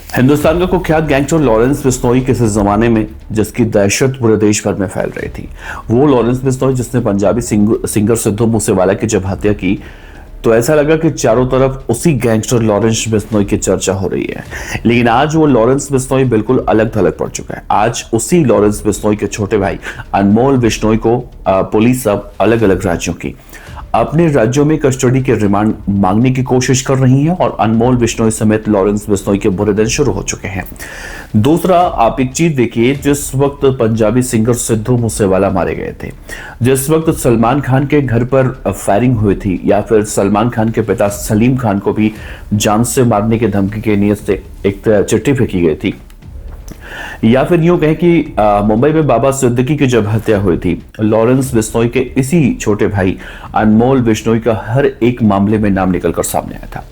हिंदुस्तान का कुख्यात gangster Lawrence Bishnoi किसी जमाने में जिसकी दहशत पूरे देश भर में फैल रही थी, वो लॉरेंस बिश्नोई जिसने पंजाबी सिंगर सिद्धू मूसेवाला की जब हत्या की तो ऐसा लगा कि चारों तरफ उसी गैंगस्टर लॉरेंस बिश्नोई की चर्चा हो रही है। लेकिन आज वो लॉरेंस बिश्नोई बिल्कुल अलग थलग पड़ चुका है। आज उसी लॉरेंस बिश्नोई के छोटे भाई अनमोल बिश्नोई को पुलिस अब अलग अलग राज्यों की अपने राज्यों में कस्टडी के रिमांड मांगने की कोशिश कर रही है और अनमोल बिश्नोई समेत लॉरेंस बिश्नोई के बुरे दिन शुरू हो चुके हैं। दूसरा, आप एक चीज देखिए, जिस वक्त पंजाबी सिंगर सिद्धू मूसेवाला मारे गए थे, जिस वक्त सलमान खान के घर पर फायरिंग हुई थी, या फिर सलमान खान के पिता सलीम खान को भी जान से मारने की धमकी के नियत से एक चिट्ठी फेंकी गई थी, या फिर यूं कहें कि मुंबई में बाबा सिद्दीकी की जब हत्या हुई थी, लॉरेंस बिश्नोई के इसी छोटे भाई अनमोल बिश्नोई का हर एक मामले में नाम निकलकर सामने आया था।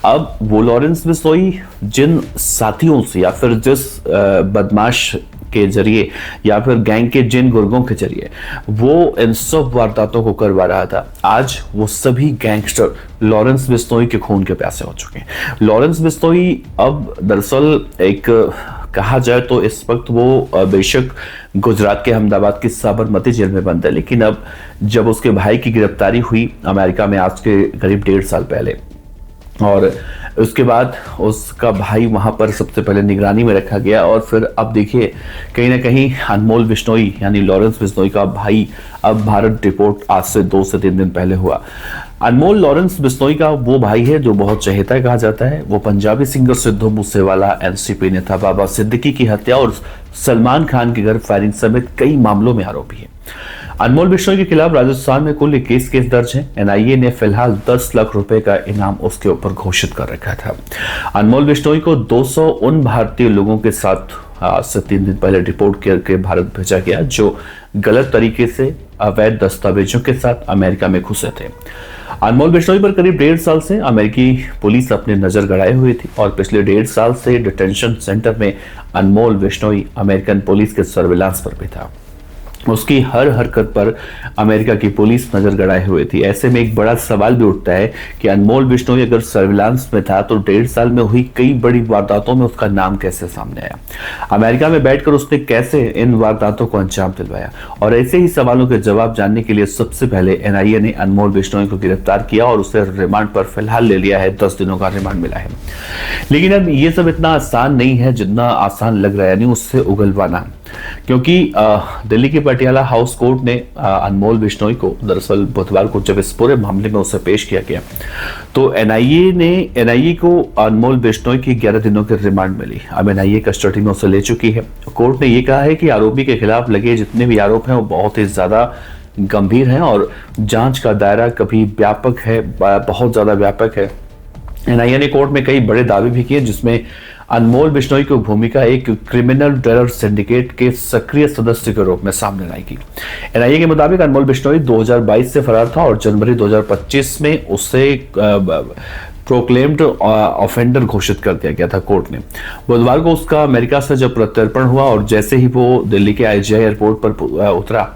अब वो लॉरेंस बिश्नोई जिन साथियों से या फिर जिस बदमाश के जरिए या फिर गैंग के जिन गुर्गों के जरिए वो इन सब वारदातों को करवा रहा था, आज वो सभी गैंगस्टर लॉरेंस बिश्नोई के खून के प्यासे हो चुके हैं। लॉरेंस बिश्नोई अब दरअसल एक कहा जाए तो इस वक्त वो बेशक गुजरात के अहमदाबाद की साबरमती जेल में बंद है, लेकिन अब जब उसके भाई की गिरफ्तारी हुई अमेरिका में आज के करीब 1.5 साल पहले, और उसके बाद उसका भाई वहां पर सबसे पहले निगरानी में रखा गया, और फिर अब देखिए कहीं ना कहीं अनमोल बिश्नोई यानी लॉरेंस बिश्नोई का भाई अब भारत रिपोर्ट आज से 2 से 3 दिन पहले हुआ। अनमोल लॉरेंस बिश्नोई का वो भाई है जो बहुत चहेता कहा जाता है। वो पंजाबी सिंगर सिद्धू मूसेवाला, एनसीपी नेता बाबा सिद्दीकी की हत्या और सलमान खान के घर फायरिंग समेत कई मामलों में आरोपी है। अनमोल बिश्नोई के खिलाफ राजस्थान में कुल 21 केस दर्ज हैं। एनआईए ने फिलहाल 10 लाख रुपए का इनाम उसके ऊपर घोषित कर रखा था। अनमोल बिश्नोई को 200 उन भारतीय लोगों के साथ आज से 3 दिन पहले रिपोर्ट करके भारत भेजा गया जो गलत तरीके से अवैध दस्तावेजों के साथ अमेरिका में घुसे थे। अनमोल बिश्नोई पर करीब 1.5 साल से अमेरिकी पुलिस अपनी नजर गड़ाए हुई थी और पिछले 1.5 साल से डिटेंशन सेंटर में अनमोल बिश्नोई अमेरिकन पुलिस के सर्विलांस पर भी था। उसकी हर हरकत पर अमेरिका की पुलिस नजर गड़ाए हुए थी। ऐसे में एक बड़ा सवाल भी उठता है कि अनमोल बिश्नोई अगर सर्विलांस में था तो 1.5 साल में हुई कई बड़ी वारदातों में उसका नाम कैसे सामने आया? अमेरिका में बैठकर उसने कैसे इन वारदातों को अंजाम दिलवाया? और ऐसे ही सवालों के जवाब जानने के लिए सबसे पहले एनआईए ने अनमोल बिश्नोई को गिरफ्तार किया और उसे रिमांड पर फिलहाल ले लिया है। 10 दिनों का रिमांड मिला है। लेकिन अब ये सब इतना आसान नहीं है जितना आसान लग रहा है, यानी उससे उगलवाना, क्योंकि दिल्ली के पटियाला हाउस कोर्ट ने अनमोल बिश्नोई को दरअसल बुधवार को जब इस पूरे मामले में उसे पेश किया गया तो एनआईए को अनमोल बिश्नोई की 11 दिनों की रिमांड मिली। अब एनआईए कस्टडी में उसे ले चुकी है। कोर्ट ने यह कहा है कि आरोपी के खिलाफ लगे जितने भी आरोप हैं वो बहुत ही ज्यादा गंभीर हैं और जांच का दायरा कभी व्यापक है, बहुत ज्यादा व्यापक है। एनआईए ने कोर्ट में कई बड़े दावे भी किए जिसमें अनमोल बिश्नोई की भूमिका एक क्रिमिनल टेरर सिंडिकेट के सक्रिय सदस्य के रूप में सामने आएगी। एनआईए के मुताबिक अनमोल बिश्नोई 2022 से फरार था और जनवरी 2025 में उसे प्रोक्लेम्ड ऑफेंडर घोषित कर दिया गया था कोर्ट ने। बुधवार को उसका अमेरिका से जब प्रत्यर्पण हुआ और जैसे ही वो दिल्ली के आईजीआई एयरपोर्ट पर उतरा,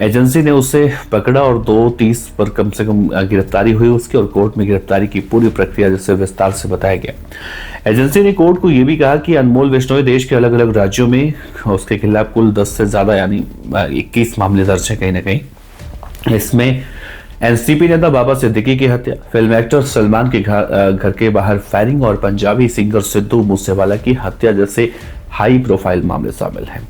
एजेंसी ने उसे पकड़ा और 2:30 पर कम से कम गिरफ्तारी हुई उसकी, और कोर्ट में गिरफ्तारी की पूरी प्रक्रिया जिसे विस्तार से बताया गया। एजेंसी ने कोर्ट को यह भी कहा कि अनमोल बिश्नोई देश के अलग अलग राज्यों में उसके खिलाफ कुल 10 से ज्यादा यानी 21 मामले दर्ज है कहीं ना कहीं। इसमें एनसीपी नेता बाबा सिद्दीकी की हत्या, फिल्म एक्टर सलमान के घर के बाहर फायरिंग और पंजाबी सिंगर सिद्धू मूसेवाला की हत्या जैसे हाई प्रोफाइल मामले शामिल हैं।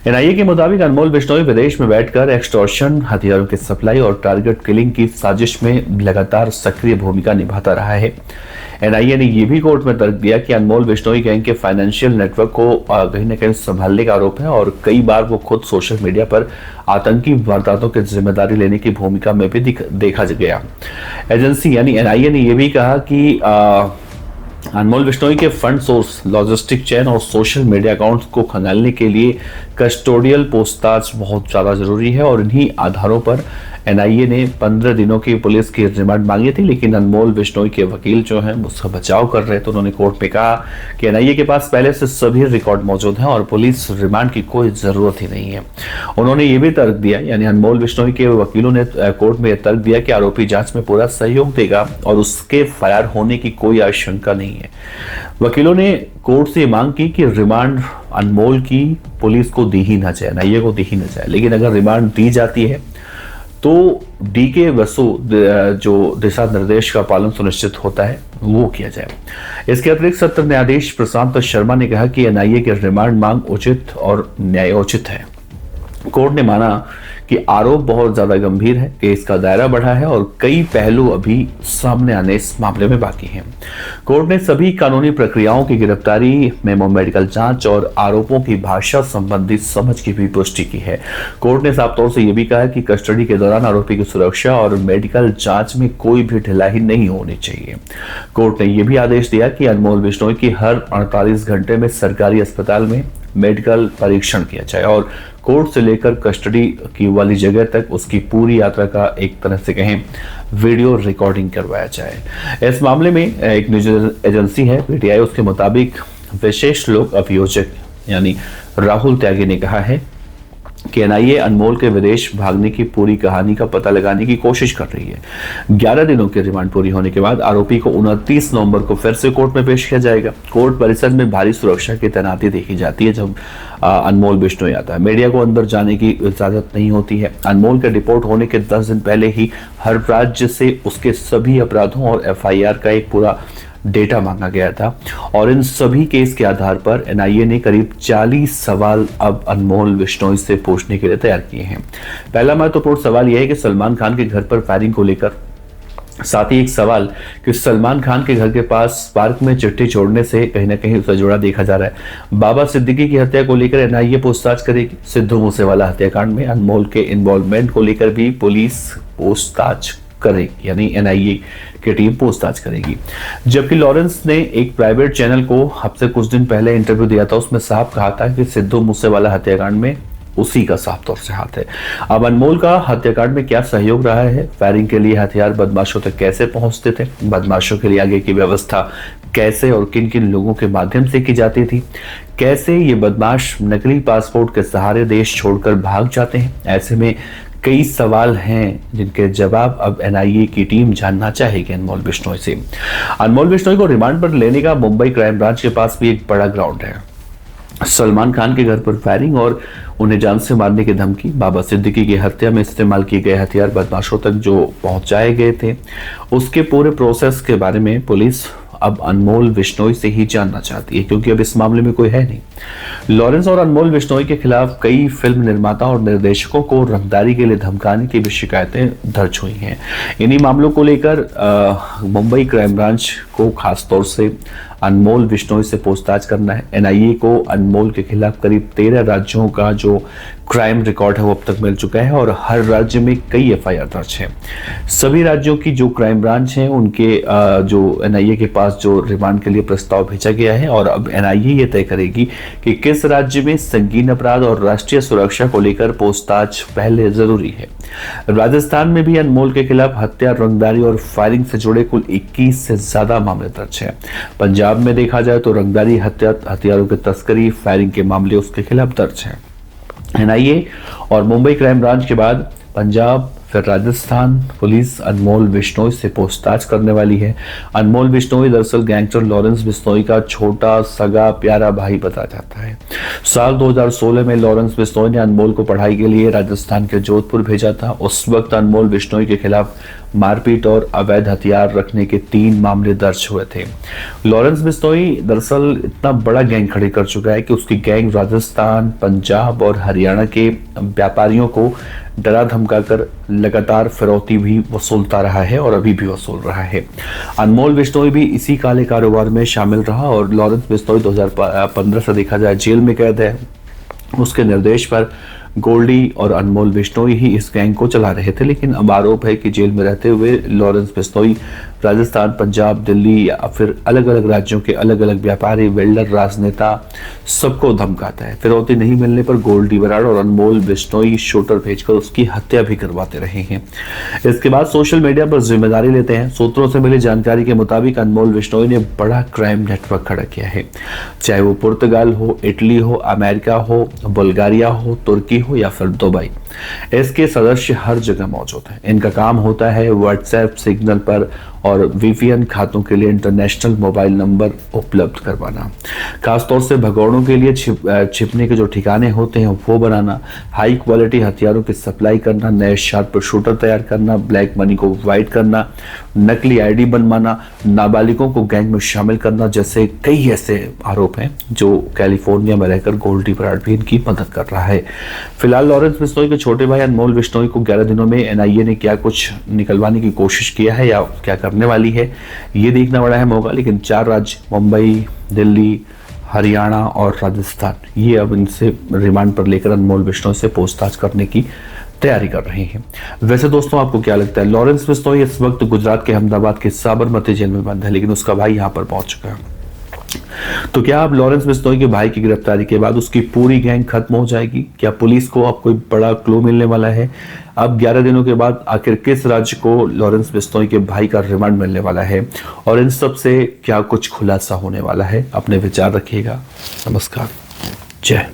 एनआईए के मुताबिक अनमोल बिश्नोई विदेश में बैठकर एक्सटॉर्शन, हथियारों की सप्लाई और टारगेट किलिंग की साजिश में लगातार सक्रिय भूमिका निभाता रहा है। एनआईए ने यह भी कोर्ट में तर्क दिया कि अनमोल बिश्नोई गैंग के फाइनेंशियल नेटवर्क को कहीं न कहीं संभालने का आरोप है और कई बार वो खुद सोशल मीडिया पर आतंकी वारदातों की जिम्मेदारी लेने की भूमिका में भी देखा गया। एजेंसी यानी एनआईए ने यह भी कहा कि अनमोल बिश्नोई के फंड सोर्स, लॉजिस्टिक चेन और सोशल मीडिया अकाउंट्स को खंगालने के लिए कस्टोडियल पूछताछ बहुत ज्यादा जरूरी है और इन्हीं आधारों पर एनआईए ने 15 दिनों की पुलिस की रिमांड मांगी थी, लेकिन अनमोल बिश्नोई के वकील जो हैं उसका बचाव कर रहे थे। उन्होंने कोर्ट में कहा कि एनआईए के पास पहले से सभी रिकॉर्ड मौजूद हैं और पुलिस रिमांड की कोई जरूरत ही नहीं है। उन्होंने ये भी तर्क दिया, यानी अनमोल बिश्नोई के वकीलों ने कोर्ट में तर्क दिया कि आरोपी जांच में पूरा सहयोग देगा और उसके फरार होने की कोई आशंका नहीं है। वकीलों ने कोर्ट से मांग की कि रिमांड अनमोल की पुलिस को दी ही ना जाए, एनआईए को दी ही ना जाए, लेकिन अगर रिमांड दी जाती है तो डीके वसु जो दिशा निर्देश का पालन सुनिश्चित होता है वो किया जाए। इसके अतिरिक्त सत्र न्यायाधीश प्रशांत शर्मा ने कहा कि एनआईए की रिमांड मांग उचित और न्यायोचित है। कोर्ट ने माना कि आरोप बहुत ज्यादा गंभीर है, केस का दायरा बढ़ा है और कई पहलू अभी सामने आने इस मामले में बाकी हैं। कोर्ट ने सभी कानूनी प्रक्रियाओं की गिरफ्तारी, मेमो मेडिकल जांच और आरोपों की भाषा संबंधी समझ की भी पुष्टि की है। कोर्ट ने साफ तौर से यह भी कहा कि कस्टडी के दौरान आरोपी की सुरक्षा और मेडिकल जांच में कोई भी ढिलाई नहीं होनी चाहिए। कोर्ट ने यह भी आदेश दिया कि अनमोल बिश्नोई की हर 48 घंटे में सरकारी अस्पताल में मेडिकल परीक्षण किया जाए और कोर्ट से लेकर कस्टडी की वाली जगह तक उसकी पूरी यात्रा का एक तरह से कहें वीडियो रिकॉर्डिंग करवाया जाए। इस मामले में एक निजी एजेंसी है पीटीआई, उसके मुताबिक विशेष लोक अभियोजक यानी राहुल त्यागी ने कहा है कि एनआईए अनमोल के विदेश भागने की पूरी कहानी का पता लगाने की कोशिश कर रही है। 11 दिनों की रिमांड पूरी होने के बाद आरोपी को 29 नवंबर को फिर से कोर्ट में पेश किया जाएगा। कोर्ट परिसर में भारी सुरक्षा की तैनाती देखी जाती है जब अनमोल बिश्नोई आता है। मीडिया को अंदर जाने की इजाजत नहीं होती है। अनमोल के डिपोर्ट होने के 10 दिन पहले ही हर राज्य से उसके सभी अपराधों और एफआईआर का एक पूरा डेटा मांगा गया था और इन सभी केस के आधार पर एनआईए ने करीब 40 सवाल अब अनमोल बिश्नोई से पूछने के लिए तैयार किए हैं। पहला महत्वपूर्ण सवाल यह है कि सलमान खान के घर पर फायरिंग को लेकर, साथ ही एक सवाल कि सलमान खान के घर के पास पार्क में चिट्ठी छोड़ने से कहीं ना कहीं उसका जोड़ा देखा जा रहा है। बाबा सिद्दीकी की हत्या को लेकर एनआईए पूछताछ करेगी। सिद्धू मूसेवाला हत्याकांड में अनमोल के इन्वॉल्वमेंट को लेकर भी पुलिस पूछताछ करेगी, यानी एनआईए की टीम पूछताछ करेगी। जबकि लॉरेंस ने एक प्राइवेट चैनल को अब से कुछ दिन पहले इंटरव्यू दिया था, उसमें साफ कहा था कि सिद्धू मूसेवाला हत्याकांड में उसी का साफ तौर से हाथ है। अब अनमोल का हत्याकांड में क्या सहयोग रहा है, फायरिंग के लिए हथियार बदमाशों तक कैसे पहुंचते थे, बदमाशों के लिए आगे की व्यवस्था कैसे और किन किन लोगों के माध्यम से की जाती थी, कैसे ये बदमाश नकली पासपोर्ट के सहारे देश छोड़कर भाग जाते हैं। ऐसे में कई सवाल हैं जिनके जवाब अब एनआईए की टीम जानना चाहेगी अनमोल बिश्नोई से। अनमोल बिश्नोई को रिमांड पर लेने का मुंबई क्राइम ब्रांच के पास भी एक बड़ा ग्राउंड है। सलमान खान के घर पर फायरिंग और उन्हें जान से मारने की धमकी, बाबा सिद्दीकी की हत्या में इस्तेमाल किए गए हथियार बदमाशों तक जो पहुंचाए गए थे, उसके पूरे प्रोसेस के बारे में पुलिस अब अनमोल बिश्नोई से ही जानना चाहती है, क्योंकि अब इस मामले में कोई है नहीं। लॉरेंस और अनमोल बिश्नोई के खिलाफ कई फिल्म निर्माता और निर्देशकों को रंगदारी के लिए धमकाने की भी शिकायतें दर्ज हुई हैं। इन्हीं मामलों को लेकर मुंबई क्राइम ब्रांच को खासतौर से अनमोल बिश्नोई से पूछताछ करना है। एनआईए को अनमोल के खिलाफ करीब 13 राज्यों का जो क्राइम रिकॉर्ड है वो अब तक मिल चुका है और हर राज्य में कई एफआईआर दर्ज है। सभी राज्यों की जो क्राइम ब्रांच है उनके जो एनआईए के पास जो रिमांड के लिए प्रस्ताव भेजा गया है और अब एनआईए ये तय करेगी कि किस राज्य में संगीन अपराध और राष्ट्रीय सुरक्षा को लेकर पूछताछ पहले जरूरी है। राजस्थान में भी अनमोल के खिलाफ हत्या, रंगदारी और फायरिंग से जुड़े कुल 21 से ज्यादा मामले दर्ज हैं। पंजाब में देखा जाए तो रंगदारी, हत्या, हथियारों की तस्करी, फायरिंग के मामले उसके खिलाफ दर्ज हैं। एनआईए और मुंबई क्राइम ब्रांच के बाद पंजाब, फिर राजस्थान पुलिस अनमोल बिश्नोई से पूछताछ करने वाली है। अनमोल बिश्नोई दरअसल गैंगस्टर लॉरेंस बिश्नोई का छोटा सगा प्यारा भाई बताया जाता है। साल 2016 में लॉरेंस बिश्नोई ने अनमोल को पढ़ाई के लिए राजस्थान के जोधपुर भेजा था। उस वक्त अनमोल बिश्नोई के खिलाफ मारपीट और अवैध हथियार रखने के 3 मामले दर्ज हुए थे। लॉरेंस बिश्नोई दरअसल इतना बड़ा गैंग खड़े कर चुका है कि उसकी गैंग राजस्थान, पंजाब और हरियाणा के व्यापारियों को डरा धमकाकर लगातार फिरौती भी वसूलता रहा है और अभी भी वसूल रहा है। अनमोल बिश्नोई भी इसी काले कारोबार में शामिल रहा और लॉरेंस बिश्नोई 2015 से देखा जाए जेल में कैद है। उसके निर्देश पर गोल्डी और अनमोल बिश्नोई ही इस गैंग को चला रहे थे, लेकिन अब आरोप है कि जेल में रहते हुए लॉरेंस बिश्नोई राजस्थान, पंजाब, दिल्ली या फिर अलग अलग राज्यों के अलग अलग व्यापारी, बिल्डर, राजनेता सबको धमकाता है। फिरौती नहीं मिलने पर गोल्डी बराड़ और अनमोल बिश्नोई शूटर भेजकर उसकी हत्या भी करवाते रहे हैं। इसके बाद सोशल मीडिया पर जिम्मेदारी लेते हैं। सूत्रों से मिली जानकारी के मुताबिक अनमोल बिश्नोई ने बड़ा क्राइम नेटवर्क खड़ा किया है, चाहे वो पुर्तगाल हो, इटली हो, अमेरिका हो, बुल्गारिया हो, तुर्की हो या फिर दुबई। इसके सदस्य हर जगह मौजूद हैं। इनका काम होता है व्हाट्सएप, सिग्नल पर और वीपीएन खातों के लिए इंटरनेशनल मोबाइल नंबर उपलब्ध करवाना, खासतौर से भगोड़ों के लिए छिपने के जो ठिकाने होते हैं वो बनाना, हाई क्वालिटी हथियारों की सप्लाई करना, नए शार्प शूटर तैयार करना, ब्लैक मनी को वाइट करना, नकली आईडी बनवाना, नाबालिगों को गैंग में शामिल करना, जैसे कई ऐसे आरोप हैं जो कैलिफोर्निया में रहकर गोल्डी बराड़ भी इनकी मदद कर रहा है। फिलहाल लॉरेंस बिश्नोई के छोटे भाई अनमोल बिश्नोई को 11 दिनों में एनआईए ने क्या कुछ निकलवाने की कोशिश किया है या क्या करने वाली है, ये देखना बड़ा अहम होगा। लेकिन 4 राज्य मुंबई, दिल्ली, हरियाणा और राजस्थान, ये अब इनसे रिमांड पर लेकर अनमोल बिश्नोई से पूछताछ करने की तैयारी कर रहे हैं। वैसे दोस्तों, आपको क्या लगता है? लॉरेंस बिश्नोई इस वक्त गुजरात के अहमदाबाद के साबरमती जेल में बंद है, लेकिन उसका भाई यहां पर पहुंच चुका है। तो क्या अब लॉरेंस बिश्नोई के भाई की गिरफ्तारी के बाद उसकी पूरी गैंग खत्म हो जाएगी? क्या पुलिस को अब कोई बड़ा क्लू मिलने वाला है? अब 11 दिनों के बाद आखिर किस राज्य को लॉरेंस बिश्नोई के भाई का रिमांड मिलने वाला है, और इन सब से क्या कुछ खुलासा होने वाला है? अपने विचार रखिएगा। नमस्कार, जय।